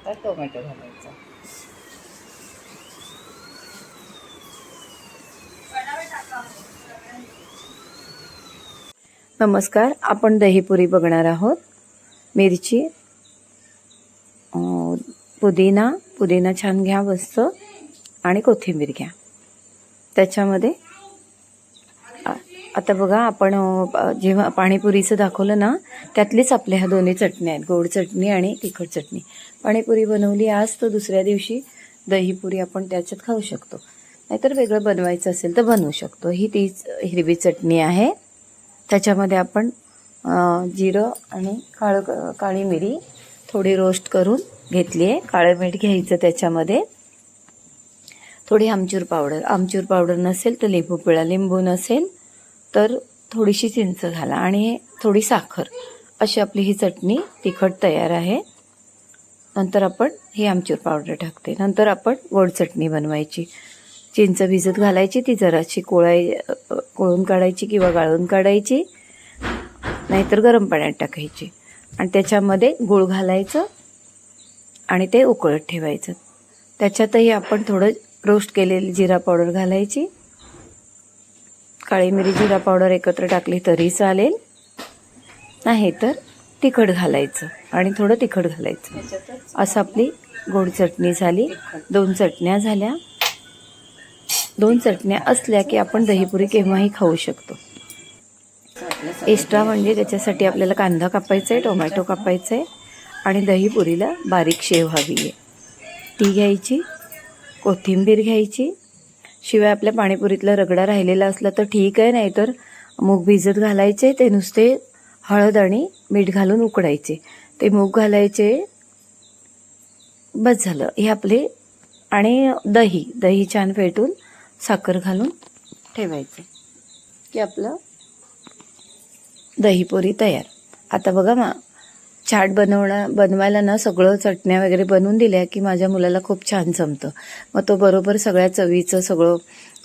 आता टोमॅटो घालायचा. नमस्कार, आपण दहीपुरी बघणार आहोत. मिरची, पुदिना छान घ्या मस्त, आणि कोथिंबीर घ्या. त्याच्यामध्ये आता बघा, आपण जेव्हा पाणीपुरीचं दाखवलं ना, त्यातलीच आपल्या ह्या दोन्ही चटण्या आहेत, गोड चटणी आणि तिखट चटणी. पाणीपुरी बनवली आज, तर दुसऱ्या दिवशी दहीपुरी आपण त्याच्यात खाऊ शकतो. नाहीतर वेगळं बनवायचं असेल तर बनवू शकतो. ही तीच हिरवी चटणी आहे. त्याच्यामध्ये आपण जिरं आणि काळी मिरी थोडी रोस्ट करून घेतली आहे. काळं मीठ घ्यायचं. त्याच्यामध्ये थोडी आमचूर पावडर नसेल तर लिंबू नसेल तर थोडीशी चिंच घाला, आणि थोडी साखर. अशी आपली ही चटणी तिखट तयार आहे. नंतर आपण ही आमचूर पावडर टाकते. नंतर आपण गोड चटणी बनवायची. चिंच भिजत घालायची, ती जराशी कोळून काढायची किंवा गाळून काढायची, नाहीतर गरम पाण्यात टाकायची, आणि त्याच्यामध्ये गूळ घालायचं आणि ते उकळत ठेवायचं. त्याच्यातही आपण थोडं रोस्ट केलेली जिरा पावडर घालायची. काळी मिरी जिरा पावडर एकत्र टाकली तरी चालेल, नाही तर तिखट घालायचं आणि थोडं तिखट घालायचं. असं आपली गोड चटणी झाली. 2 चटण्या झाल्या. 2 चटण्या असल्या की आपण दहीपुरी केव्हाही खाऊ शकतो. एक्स्ट्रा म्हणजे त्याच्यासाठी आपल्याला कांदा कापायचा आहे, टोमॅटो कापायचा आहे, आणि दहीपुरीला बारीक शेव हवी आहे, ती घ्यायची. कोथिंबीर घ्यायची. शिवाय आपल्या पाणीपुरीतला रगडा राहिलेला असला तर ठीक आहे, नाहीतर मूग भिजत घालायचे, ते नुसते हळद आणि मीठ घालून उकडायचे. ते मूग घालायचे. बस झालं हे आपले. आणि दही छान फेटून साखर घालून ठेवायचे की आपलं दहीपुरी तयार. आता बघा, चाट बनवायला ना सगळं चटण्या वगैरे बनवून दिल्या की माझ्या मुलाला खूप छान जमतं. मग तो बरोबर सगळ्या चवीचं सगळं,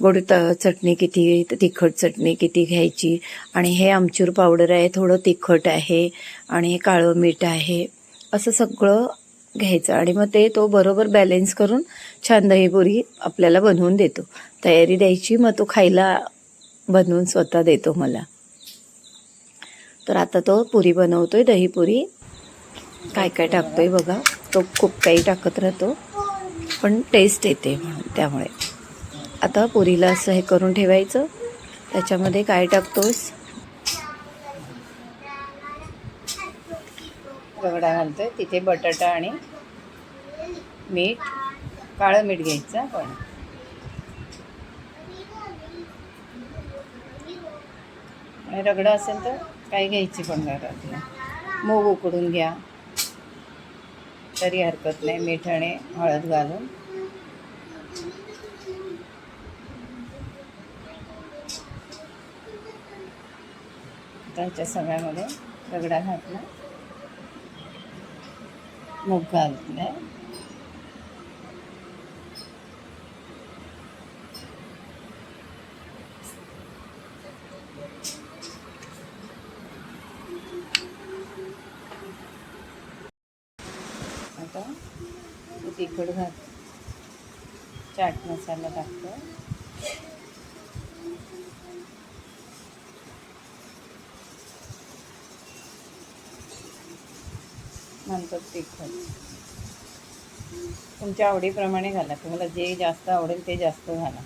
गोड चटणी किती, तिखट चटणी किती घ्यायची, आणि हे आमचूर पावडर आहे, थोडं तिखट आहे, आणि हे काळं मीठ आहे, असं सगळं घ्यायचं. आणि मग तो बरोबर बॅलेन्स करून छान दहीपुरी आपल्याला बनवून देतो. तयारी द्यायची, मग तो खायला बनवून स्वतः देतो मला. तर आता तो पुरी बनवतोय, दहीपुरी. काय काय टाकतोय बघा. तो खूप काही टाकत राहतो, पण टेस्ट येते म्हणून. त्यामुळे आता पुरीला असं हे करून ठेवायचं. त्याच्यामध्ये काय टाकतोस? रगडा घालतोय. तिथे बटाटा आणि मीठ, काळं मीठ घ्यायचं आपण. आणि रगडा असेल तर काही घ्यायची पण घरातलं. मूग उकडून घ्या तरी हरकत नाही, मीठ आणि हळद घालून. त्याच्या सगळ्यामध्ये रगडा घातला, मूग घातला, आता तिखट घात, चाट मसाला टाकतो, नंतर तिखट. तुमच्या आवडीप्रमाणे घाला. तुम्हाला जे जास्त आवडेल ते जास्त घाला.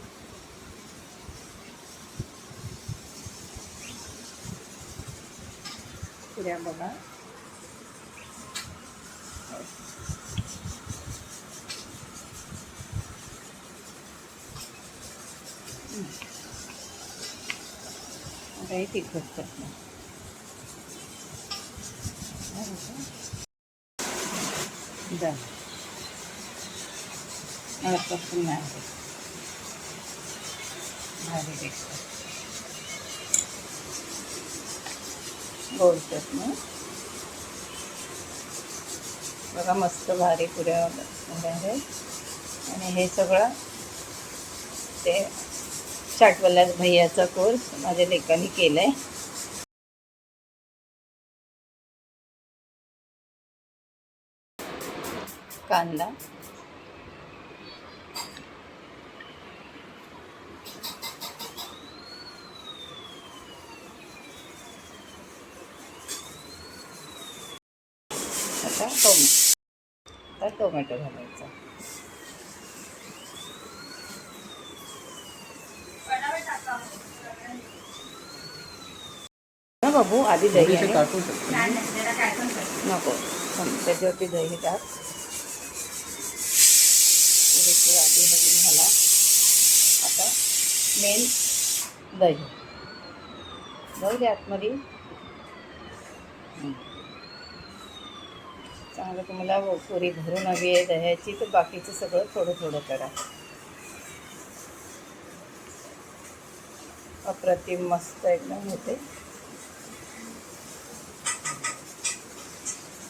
पुऱ्या बघा. आता हे तिखट चटणी पासून नाही भारी गोड चटणी बघा, मस्त भारी पुऱ्या आहेत. आणि हे सगळं ते चाटवाल्या भैयाचा कोर्स माझ्या लेकाने केला आहे. कांदा, आता टोमॅटो घालायचा. बाबू आधी दही आहे. नको त्याच्यावरती दही टाक. आधी हळद घाला. आता मेन दही जाऊ दे आतमध्ये. चांगलं तुम्हाला पुरी भरून हवी आहे दह्याची तर बाकीचं सगळं थोडं थोडं करा. अप्रतिम मस्त एकदम होते.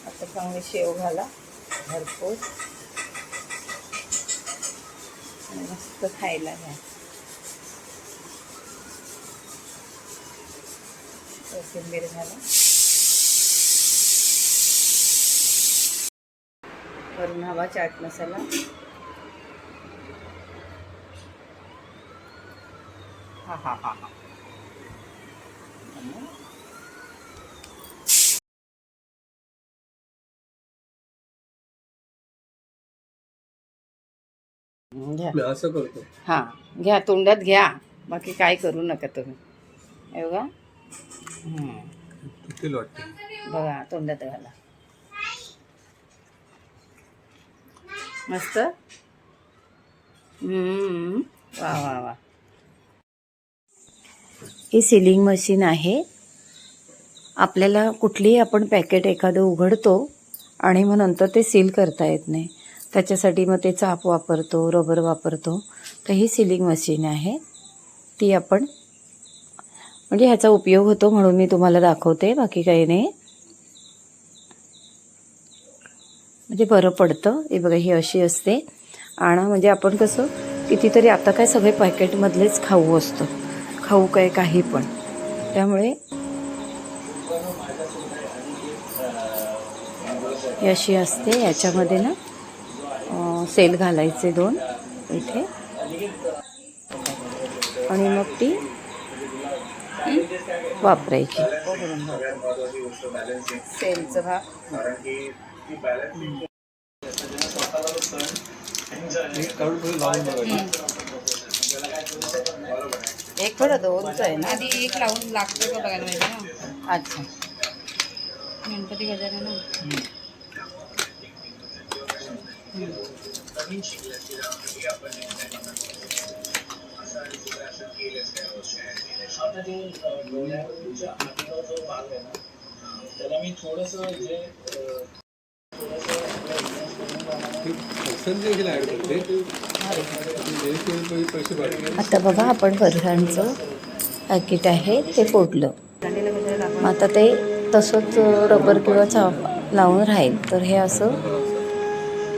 आता चांगली शेव घाला भरपूर आणि मस्त खायला घ्या. कोथिंबीर घाला. वरून हवा चाट मसाला. हा हा हा हा घ्या. असं करतो. हां घ्या, तोंडात घ्या. बाकी काय करू नका तुम्ही. हे बघा किती वाटते बघा तोंडात घाला. मस्त. वा वा वा. ही सिलिंग मशीन आहे. आपल्याला कुठलीही आपण पॅकेट एखादं उघडतो आणि मग नंतर ते सील करता येत नाही. त्याच्यासाठी मग ते चाप वापरतो, रबर वापरतो. तर ही सिलिंग मशीन आहे. ती आपण म्हणजे ह्याचा उपयोग होतो म्हणून मी तुम्हाला दाखवते, बाकी काही नाही. म्हणजे बरं पडतं. हे बघा ही अशी असते. आणि म्हणजे आपण कसं कितीतरी आता काय सगळे पॅकेटमधलेच खाऊ असतं, खाऊ काय काही पण. त्यामुळे ही अशी असते. याच्यामध्ये ना सेल घालायचे 2 इथे आणि मग ती वापरायची. सेलचं भाग एक थोडं 2च आहे ना. आधी एक लावून लागतं का बघायला पाहिजे ना. अच्छा गणपती गजानन ना. त्याला मी थोडस जे आता बघा आपण फरसाणचं पॅकेट आहे ते फोडलं. मग आता ते तसंच रबर किंवा चाप लावून राहील. तर हे असं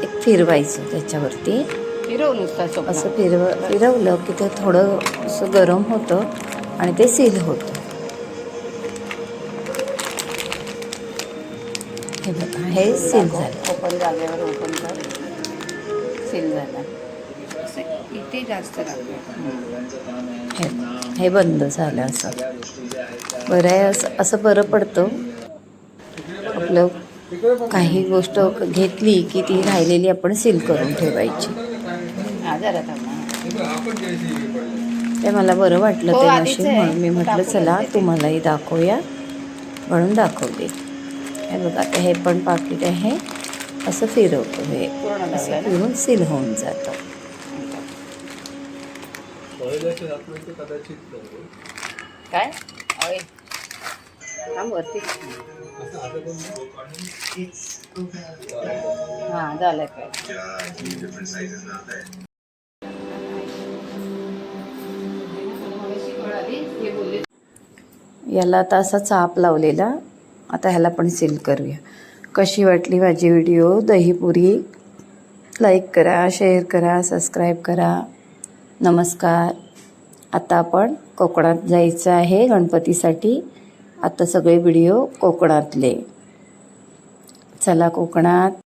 एक फिरवायचं त्याच्यावरती. फिरवून नुसतं असं फिरवलं की ते थोडं असं गरम होतं आणि ते सील होतं. हे बघा हे सील झालं. ओपन जागेवर ओपन कर. सील झालं. इथे जास्त लागतं. हे बंद झालं. असं बरं आहे. असं बरं पडतं. आपलं काही गोष्ट घेतली की ती राहिलेली आपण सील करून ठेवायची. जरा ते मला बरं वाटलं हो, ते आधीच मशीन आहे. म्हणून मी म्हटलं चला तुम्हालाही दाखवूया म्हणून दाखवते. हे बघा आता हे पण पाकिट आहे. असं फिरवतो. हे असं फिरून सील होऊन जातं. काय वरती हां झालं काय. याला आता असा चाप लावलेला. आता ह्याला पण सील करूया. कशी वाटली माझी व्हिडिओ दहीपुरी? लाईक करा, शेअर करा, सबस्क्राईब करा. नमस्कार. आता आपण कोकणात जायचं आहे गणपतीसाठी. आता सगळे व्हिडिओ कोकणातले. चला कोकणात.